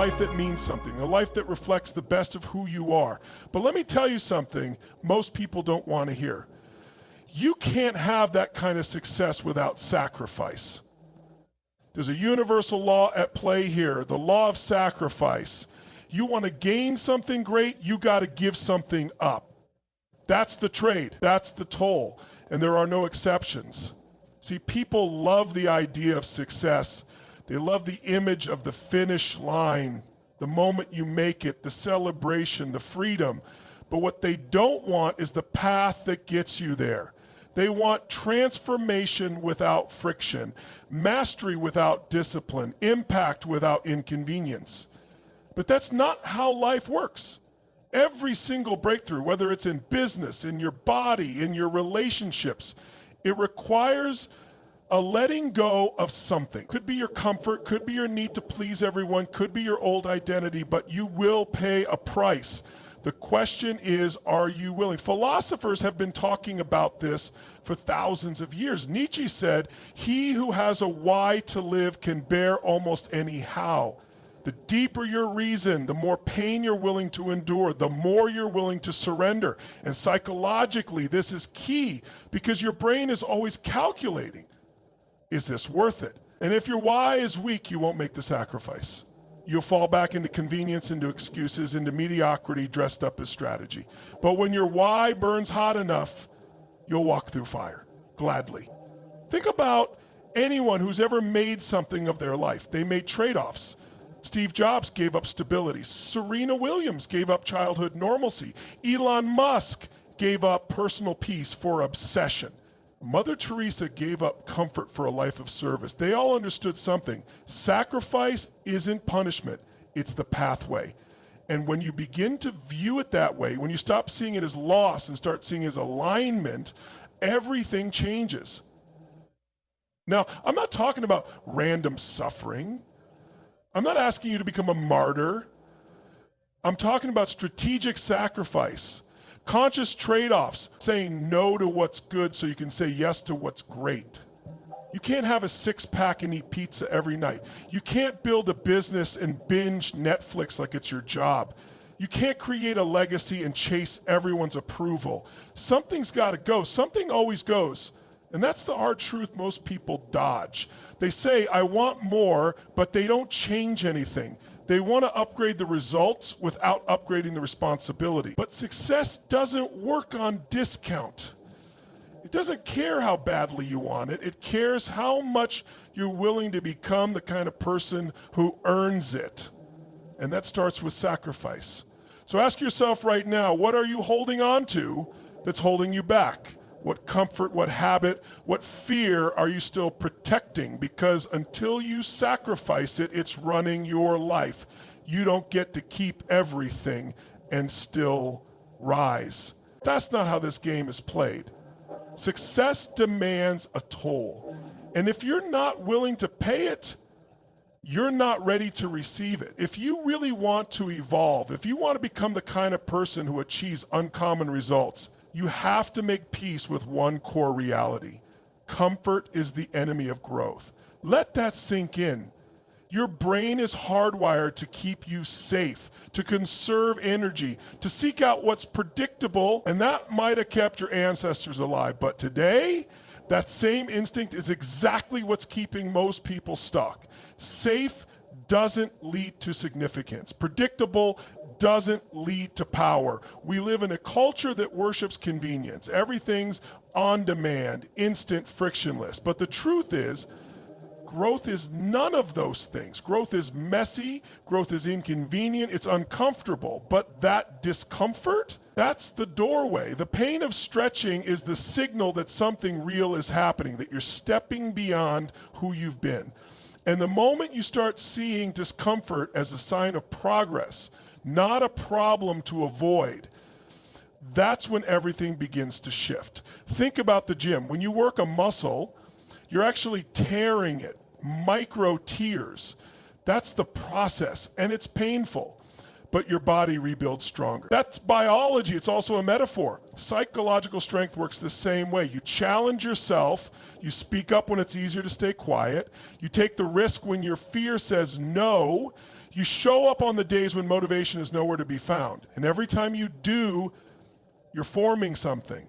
life that means something, a life that reflects the best of who you are. But let me tell you something most people don't want to hear. You can't have that kind of success without sacrifice. There's a universal law at play here, the law of sacrifice. You want to gain something great, you got to give something up. That's the trade, that's the toll, and there are no exceptions. See, people love the idea of success. They love the image of the finish line, the moment you make it, the celebration, the freedom. But what they don't want is the path that gets you there. They want transformation without friction, mastery without discipline, impact without inconvenience. But that's not how life works. Every single breakthrough, whether it's in business, in your body, in your relationships, it requires a letting go of something. Could be your comfort, could be your need to please everyone, could be your old identity, but you will pay a price. The question is, are you willing? Philosophers have been talking about this for thousands of years. Nietzsche said, "He who has a why to live can bear almost any how." The deeper your reason, the more pain you're willing to endure, the more you're willing to surrender. And psychologically, this is key because your brain is always calculating. Is this worth it? And if your why is weak, you won't make the sacrifice. You'll fall back into convenience, into excuses, into mediocrity dressed up as strategy. But when your why burns hot enough, you'll walk through fire, gladly. Think about anyone who's ever made something of their life. They made trade-offs. Steve Jobs gave up stability. Serena Williams gave up childhood normalcy. Elon Musk gave up personal peace for obsession. Mother Teresa gave up comfort for a life of service. They all understood something. Sacrifice isn't punishment, it's the pathway. And when you begin to view it that way, when you stop seeing it as loss and start seeing it as alignment, everything changes. Now, I'm not talking about random suffering. I'm not asking you to become a martyr. I'm talking about strategic sacrifice. Conscious trade-offs, saying no to what's good so you can say yes to what's great. You can't have a six-pack and eat pizza every night. You can't build a business and binge Netflix like it's your job. You can't create a legacy and chase everyone's approval. Something's got to go. Something always goes. And that's the hard truth most people dodge. They say, I want more, but they don't change anything. They want to upgrade the results without upgrading the responsibility. But success doesn't work on discount. It doesn't care how badly you want it. It cares how much you're willing to become the kind of person who earns it. And that starts with sacrifice. So ask yourself right now, what are you holding on to that's holding you back? What comfort, what habit, what fear are you still protecting? Because until you sacrifice it, it's running your life. You don't get to keep everything and still rise. That's not how this game is played. Success demands a toll. And if you're not willing to pay it, you're not ready to receive it. If you really want to evolve, if you want to become the kind of person who achieves uncommon results, you have to make peace with one core reality. Comfort is the enemy of growth. Let that sink in. Your brain is hardwired to keep you safe, to conserve energy, to seek out what's predictable, and that might have kept your ancestors alive. But today, that same instinct is exactly what's keeping most people stuck. Safe doesn't lead to significance. Predictable doesn't lead to power. We live in a culture that worships convenience. Everything's on demand, instant, frictionless. But the truth is, growth is none of those things. Growth is messy, growth is inconvenient, it's uncomfortable. But that discomfort, that's the doorway. The pain of stretching is the signal that something real is happening, that you're stepping beyond who you've been. And the moment you start seeing discomfort as a sign of progress, not a problem to avoid, that's when everything begins to shift. Think about the gym. When you work a muscle, you're actually tearing it, micro tears. That's the process, and it's painful, but your body rebuilds stronger. That's biology. It's also a metaphor. Psychological strength works the same way. You challenge yourself. You speak up when it's easier to stay quiet. You take the risk when your fear says no. You show up on the days when motivation is nowhere to be found. And every time you do, you're forming something.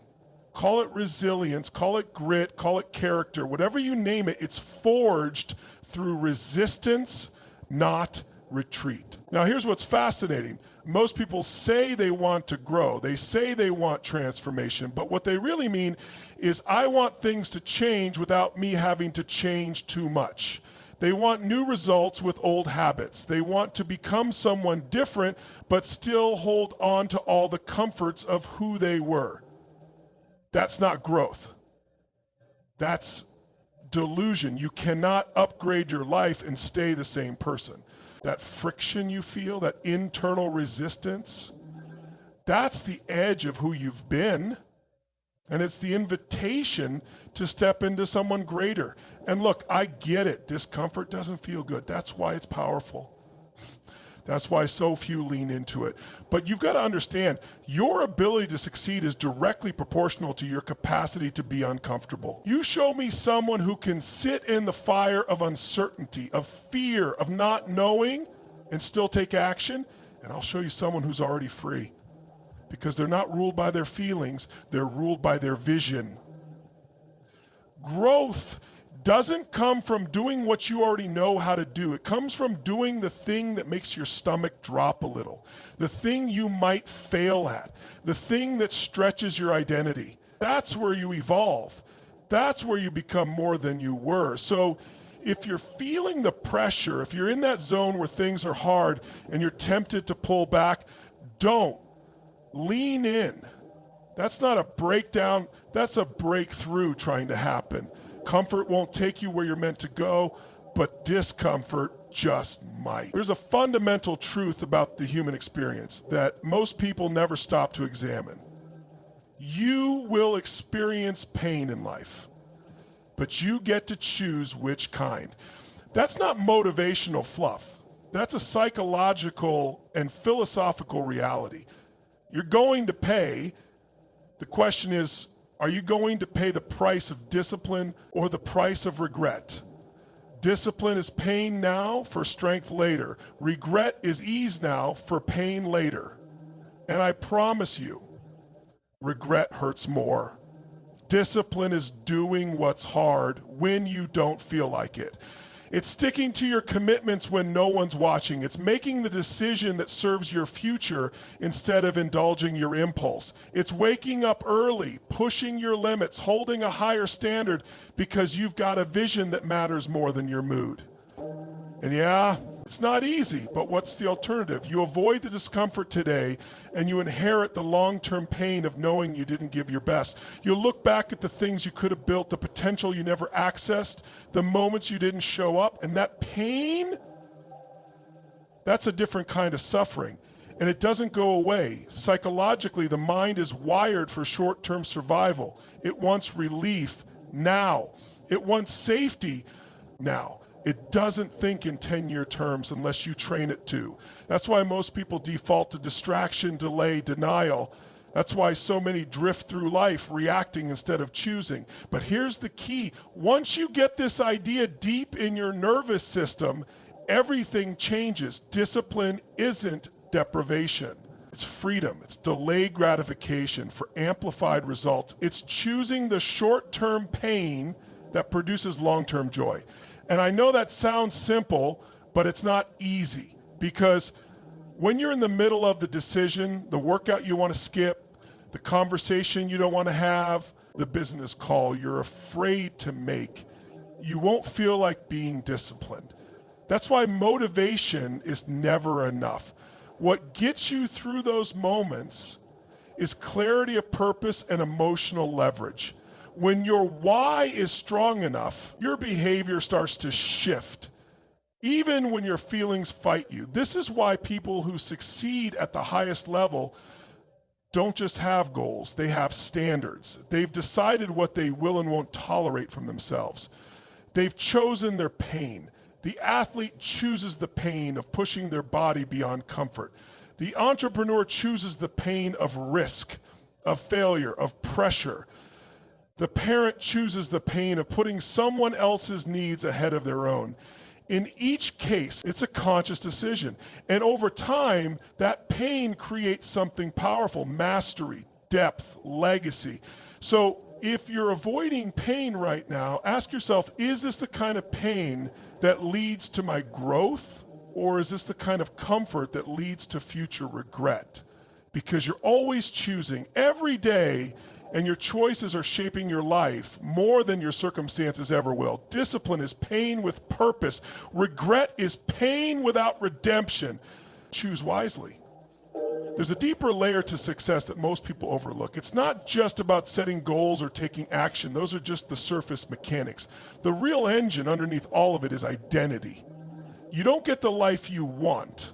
Call it resilience, call it grit, call it character, whatever you name it, it's forged through resistance, not retreat. Now here's what's fascinating. Most people say they want to grow. They say they want transformation, but what they really mean is I want things to change without me having to change too much. They want new results with old habits. They want to become someone different, but still hold on to all the comforts of who they were. That's not growth. That's delusion. You cannot upgrade your life and stay the same person. That friction you feel, that internal resistance, that's the edge of who you've been. And it's the invitation to step into someone greater. And look, I get it. Discomfort doesn't feel good. That's why it's powerful. That's why so few lean into it. But you've got to understand, your ability to succeed is directly proportional to your capacity to be uncomfortable. You show me someone who can sit in the fire of uncertainty, of fear, of not knowing, and still take action, and I'll show you someone who's already free. Because they're not ruled by their feelings, they're ruled by their vision. Growth doesn't come from doing what you already know how to do. It comes from doing the thing that makes your stomach drop a little, the thing you might fail at, the thing that stretches your identity. That's where you evolve. That's where you become more than you were. So if you're feeling the pressure, if you're in that zone where things are hard and you're tempted to pull back, don't. Lean in. That's not a breakdown, that's a breakthrough trying to happen. Comfort won't take you where you're meant to go, but discomfort just might. There's a fundamental truth about the human experience that most people never stop to examine. You will experience pain in life, but you get to choose which kind. That's not motivational fluff. That's a psychological and philosophical reality. You're going to pay. The question is, are you going to pay the price of discipline or the price of regret? Discipline is pain now for strength later. Regret is ease now for pain later. And I promise you, regret hurts more. Discipline is doing what's hard when you don't feel like it. It's sticking to your commitments when no one's watching. It's making the decision that serves your future instead of indulging your impulse. It's waking up early, pushing your limits, holding a higher standard because you've got a vision that matters more than your mood. And yeah, it's not easy, but what's the alternative? You avoid the discomfort today and you inherit the long-term pain of knowing you didn't give your best. You'll look back at the things you could have built, the potential you never accessed, the moments you didn't show up, and that pain, that's a different kind of suffering. And it doesn't go away. Psychologically, the mind is wired for short-term survival. It wants relief now. It wants safety now. It doesn't think in 10-year terms unless you train it to. That's why most people default to distraction, delay, denial. That's why so many drift through life reacting instead of choosing. But here's the key. Once you get this idea deep in your nervous system, everything changes. Discipline isn't deprivation. It's freedom. It's delayed gratification for amplified results. It's choosing the short-term pain that produces long-term joy. And I know that sounds simple, but it's not easy, because when you're in the middle of the decision, the workout you want to skip, the conversation you don't want to have, the business call you're afraid to make, you won't feel like being disciplined. That's why motivation is never enough. What gets you through those moments is clarity of purpose and emotional leverage. When your why is strong enough, your behavior starts to shift, even when your feelings fight you. This is why people who succeed at the highest level don't just have goals, they have standards. They've decided what they will and won't tolerate from themselves. They've chosen their pain. The athlete chooses the pain of pushing their body beyond comfort. The entrepreneur chooses the pain of risk, of failure, of pressure. The parent chooses the pain of putting someone else's needs ahead of their own. In each case, it's a conscious decision. And over time, that pain creates something powerful: mastery, depth, legacy. So if you're avoiding pain right now, ask yourself, is this the kind of pain that leads to my growth, or is this the kind of comfort that leads to future regret? Because you're always choosing every day, and your choices are shaping your life more than your circumstances ever will. Discipline is pain with purpose. Regret is pain without redemption. Choose wisely. There's a deeper layer to success that most people overlook. It's not just about setting goals or taking action. Those are just the surface mechanics. The real engine underneath all of it is identity. You don't get the life you want.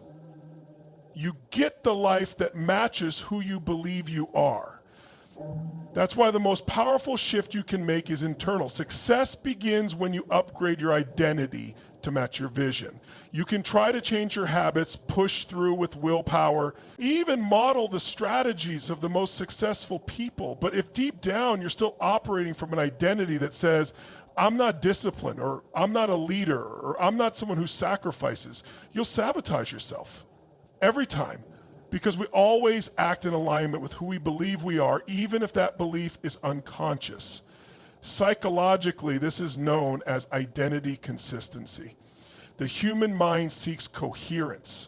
You get the life that matches who you believe you are. That's why the most powerful shift you can make is internal. Success begins when you upgrade your identity to match your vision. You can try to change your habits, push through with willpower, even model the strategies of the most successful people. But if deep down you're still operating from an identity that says, I'm not disciplined, or I'm not a leader, or I'm not someone who sacrifices, you'll sabotage yourself every time. Because we always act in alignment with who we believe we are, even if that belief is unconscious. Psychologically, this is known as identity consistency. The human mind seeks coherence.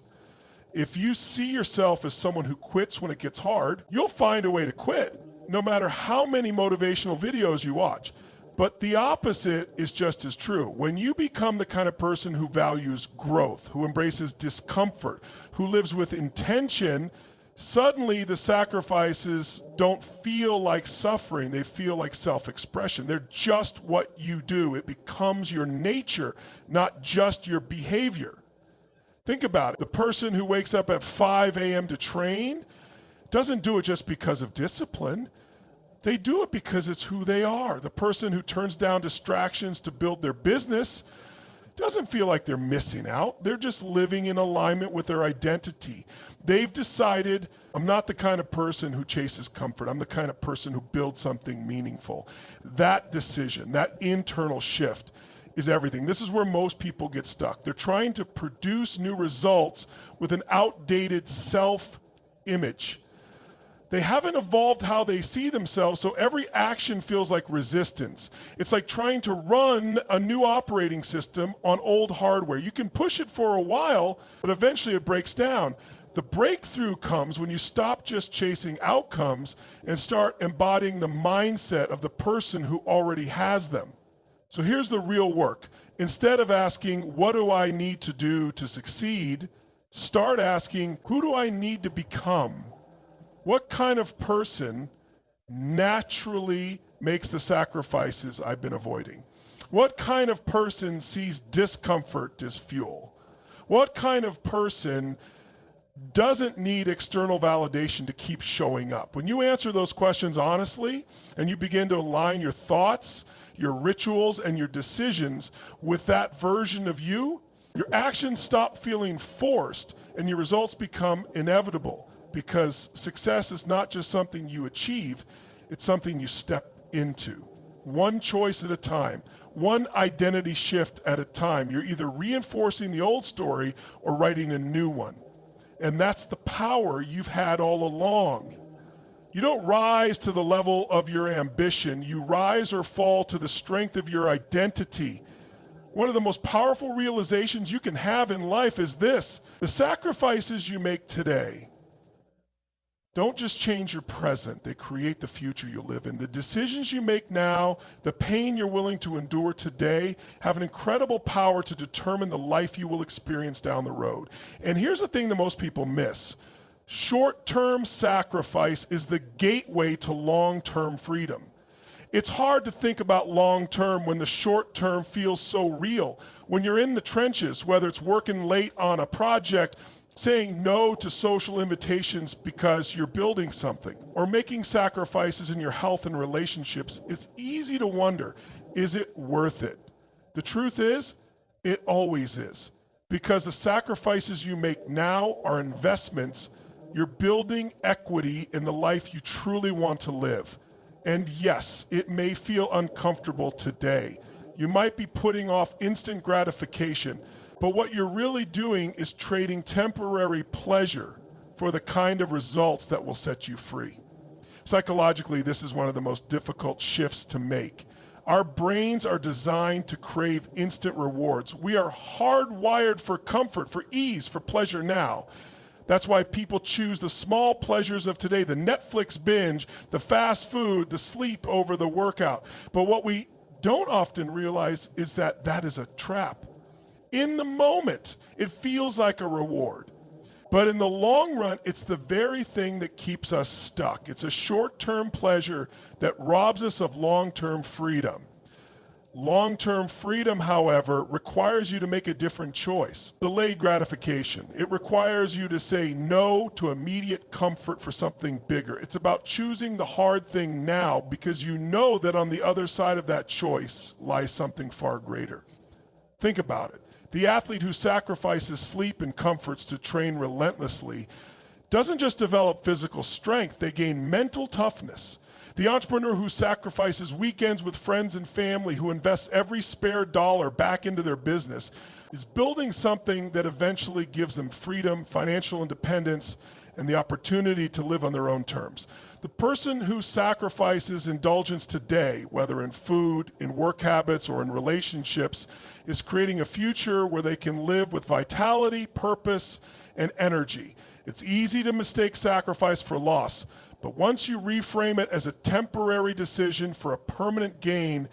If you see yourself as someone who quits when it gets hard, you'll find a way to quit, no matter how many motivational videos you watch. But the opposite is just as true. When you become the kind of person who values growth, who embraces discomfort, who lives with intention, suddenly the sacrifices don't feel like suffering. They feel like self-expression. They're just what you do. It becomes your nature, not just your behavior. Think about it. The person who wakes up at 5 a.m. to train doesn't do it just because of discipline. They do it because it's who they are. The person who turns down distractions to build their business doesn't feel like they're missing out. They're just living in alignment with their identity. They've decided, I'm not the kind of person who chases comfort. I'm the kind of person who builds something meaningful. That decision, that internal shift is everything. This is where most people get stuck. They're trying to produce new results with an outdated self-image. They haven't evolved how they see themselves, so every action feels like resistance. It's like trying to run a new operating system on old hardware. You can push it for a while, but eventually it breaks down. The breakthrough comes when you stop just chasing outcomes and start embodying the mindset of the person who already has them. So here's the real work. Instead of asking, what do I need to do to succeed? Start asking, who do I need to become? What kind of person naturally makes the sacrifices I've been avoiding? What kind of person sees discomfort as fuel? What kind of person doesn't need external validation to keep showing up? When you answer those questions honestly, and you begin to align your thoughts, your rituals, and your decisions with that version of you, your actions stop feeling forced, and your results become inevitable. Because success is not just something you achieve, it's something you step into. One choice at a time, one identity shift at a time. You're either reinforcing the old story or writing a new one. And that's the power you've had all along. You don't rise to the level of your ambition. You rise or fall to the strength of your identity. One of the most powerful realizations you can have in life is this: the sacrifices you make today don't just change your present, they create the future you live in. The decisions you make now, the pain you're willing to endure today, have an incredible power to determine the life you will experience down the road. And here's the thing that most people miss. Short-term sacrifice is the gateway to long-term freedom. It's hard to think about long-term when the short-term feels so real. When you're in the trenches, whether it's working late on a project, saying no to social invitations because you're building something, or making sacrifices in your health and relationships, it's easy to wonder, is it worth it? The truth is, it always is. Because the sacrifices you make now are investments. You're building equity in the life you truly want to live. And yes, it may feel uncomfortable today. You might be putting off instant gratification, but what you're really doing is trading temporary pleasure for the kind of results that will set you free. Psychologically, this is one of the most difficult shifts to make. Our brains are designed to crave instant rewards. We are hardwired for comfort, for ease, for pleasure now. That's why people choose the small pleasures of today, the Netflix binge, the fast food, the sleep over the workout. But what we don't often realize is that that is a trap. In the moment, it feels like a reward. But in the long run, it's the very thing that keeps us stuck. It's a short-term pleasure that robs us of long-term freedom. Long-term freedom, however, requires you to make a different choice. Delayed gratification. It requires you to say no to immediate comfort for something bigger. It's about choosing the hard thing now because you know that on the other side of that choice lies something far greater. Think about it. The athlete who sacrifices sleep and comforts to train relentlessly doesn't just develop physical strength, they gain mental toughness. The entrepreneur who sacrifices weekends with friends and family, who invests every spare dollar back into their business, is building something that eventually gives them freedom, financial independence, and the opportunity to live on their own terms. The person who sacrifices indulgence today, whether in food, in work habits, or in relationships, is creating a future where they can live with vitality, purpose, and energy. It's easy to mistake sacrifice for loss, but once you reframe it as a temporary decision for a permanent gain,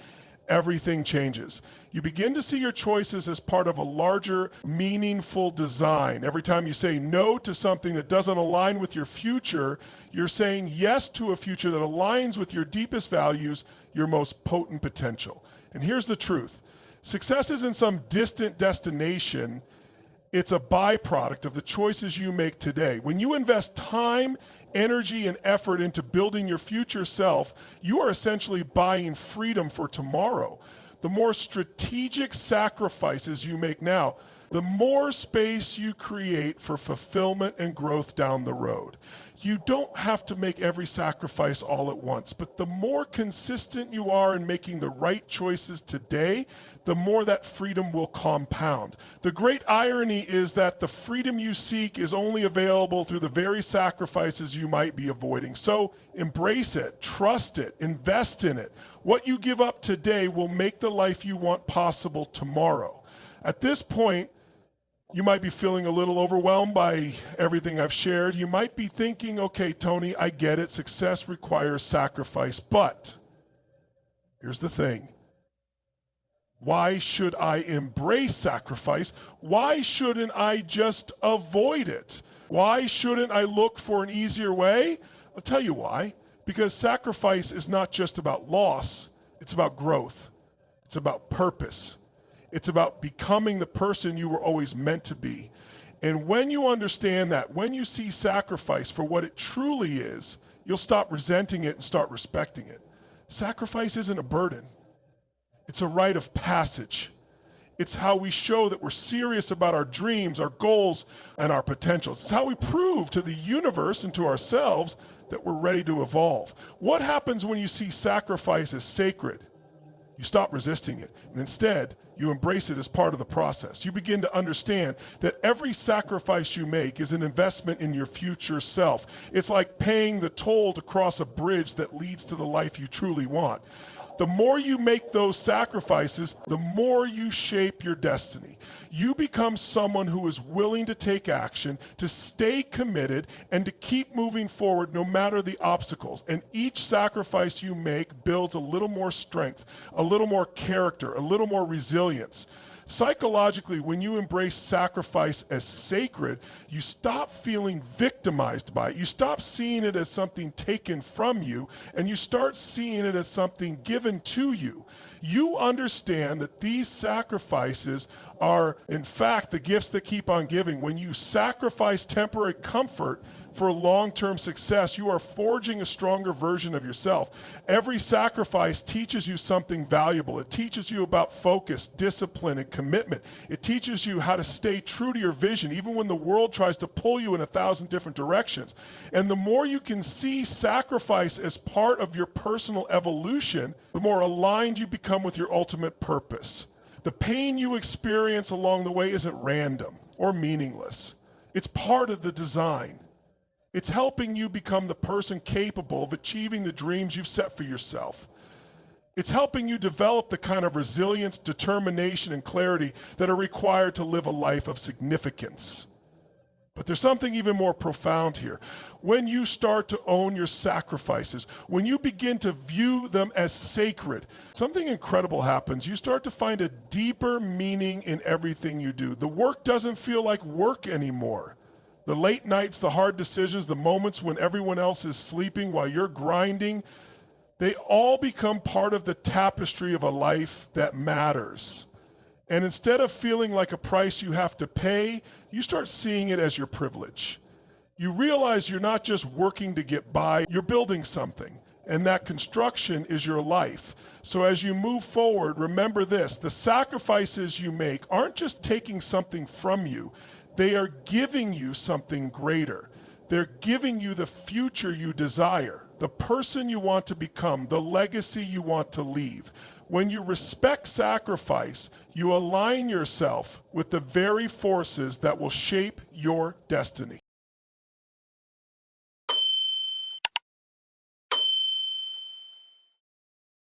everything changes. You begin to see your choices as part of a larger, meaningful design. Every time you say no to something that doesn't align with your future, you're saying yes to a future that aligns with your deepest values, your most potent potential. And here's the truth. Success isn't some distant destination. It's a byproduct of the choices you make today. When you invest time, energy, and effort into building your future self, you are essentially buying freedom for tomorrow. The more strategic sacrifices you make now, the more space you create for fulfillment and growth down the road. You don't have to make every sacrifice all at once, but the more consistent you are in making the right choices today, the more that freedom will compound. The great irony is that the freedom you seek is only available through the very sacrifices you might be avoiding. So embrace it, trust it, invest in it. What you give up today will make the life you want possible tomorrow. At this point, you might be feeling a little overwhelmed by everything I've shared. You might be thinking, okay, Tony, I get it. Success requires sacrifice. But here's the thing. Why should I embrace sacrifice? Why shouldn't I just avoid it? Why shouldn't I look for an easier way? I'll tell you why. Because sacrifice is not just about loss. It's about growth. It's about purpose. It's about becoming the person you were always meant to be. And when you understand that, when you see sacrifice for what it truly is, you'll stop resenting it and start respecting it. Sacrifice isn't a burden. It's a rite of passage. It's how we show that we're serious about our dreams, our goals, and our potentials. It's how we prove to the universe and to ourselves that we're ready to evolve. What happens when you see sacrifice as sacred? You stop resisting it, and instead, you embrace it as part of the process. You begin to understand that every sacrifice you make is an investment in your future self. It's like paying the toll to cross a bridge that leads to the life you truly want. The more you make those sacrifices, the more you shape your destiny. You become someone who is willing to take action, to stay committed, and to keep moving forward no matter the obstacles. And each sacrifice you make builds a little more strength, a little more character, a little more resilience. Psychologically, when you embrace sacrifice as sacred, you stop feeling victimized by it. You stop seeing it as something taken from you, and you start seeing it as something given to you. You understand that these sacrifices are, in fact, the gifts that keep on giving. When you sacrifice temporary comfort for long-term success. You are forging a stronger version of yourself. Every sacrifice teaches you something valuable. It teaches you about focus, discipline, and commitment. It teaches you how to stay true to your vision, even when the world tries to pull you in 1,000 different directions. And the more you can see sacrifice as part of your personal evolution, the more aligned you become with your ultimate purpose. The pain you experience along the way isn't random or meaningless. It's part of the design. It's helping you become the person capable of achieving the dreams you've set for yourself. It's helping you develop the kind of resilience, determination, and clarity that are required to live a life of significance. But there's something even more profound here. When you start to own your sacrifices, when you begin to view them as sacred, something incredible happens. You start to find a deeper meaning in everything you do. The work doesn't feel like work anymore. The late nights, the hard decisions, the moments when everyone else is sleeping while you're grinding, they all become part of the tapestry of a life that matters. And instead of feeling like a price you have to pay, you start seeing it as your privilege. You realize you're not just working to get by, you're building something. And that construction is your life. So as you move forward, remember this: the sacrifices you make aren't just taking something from you, they are giving you something greater. They're giving you the future you desire, the person you want to become, the legacy you want to leave. When you respect sacrifice, you align yourself with the very forces that will shape your destiny.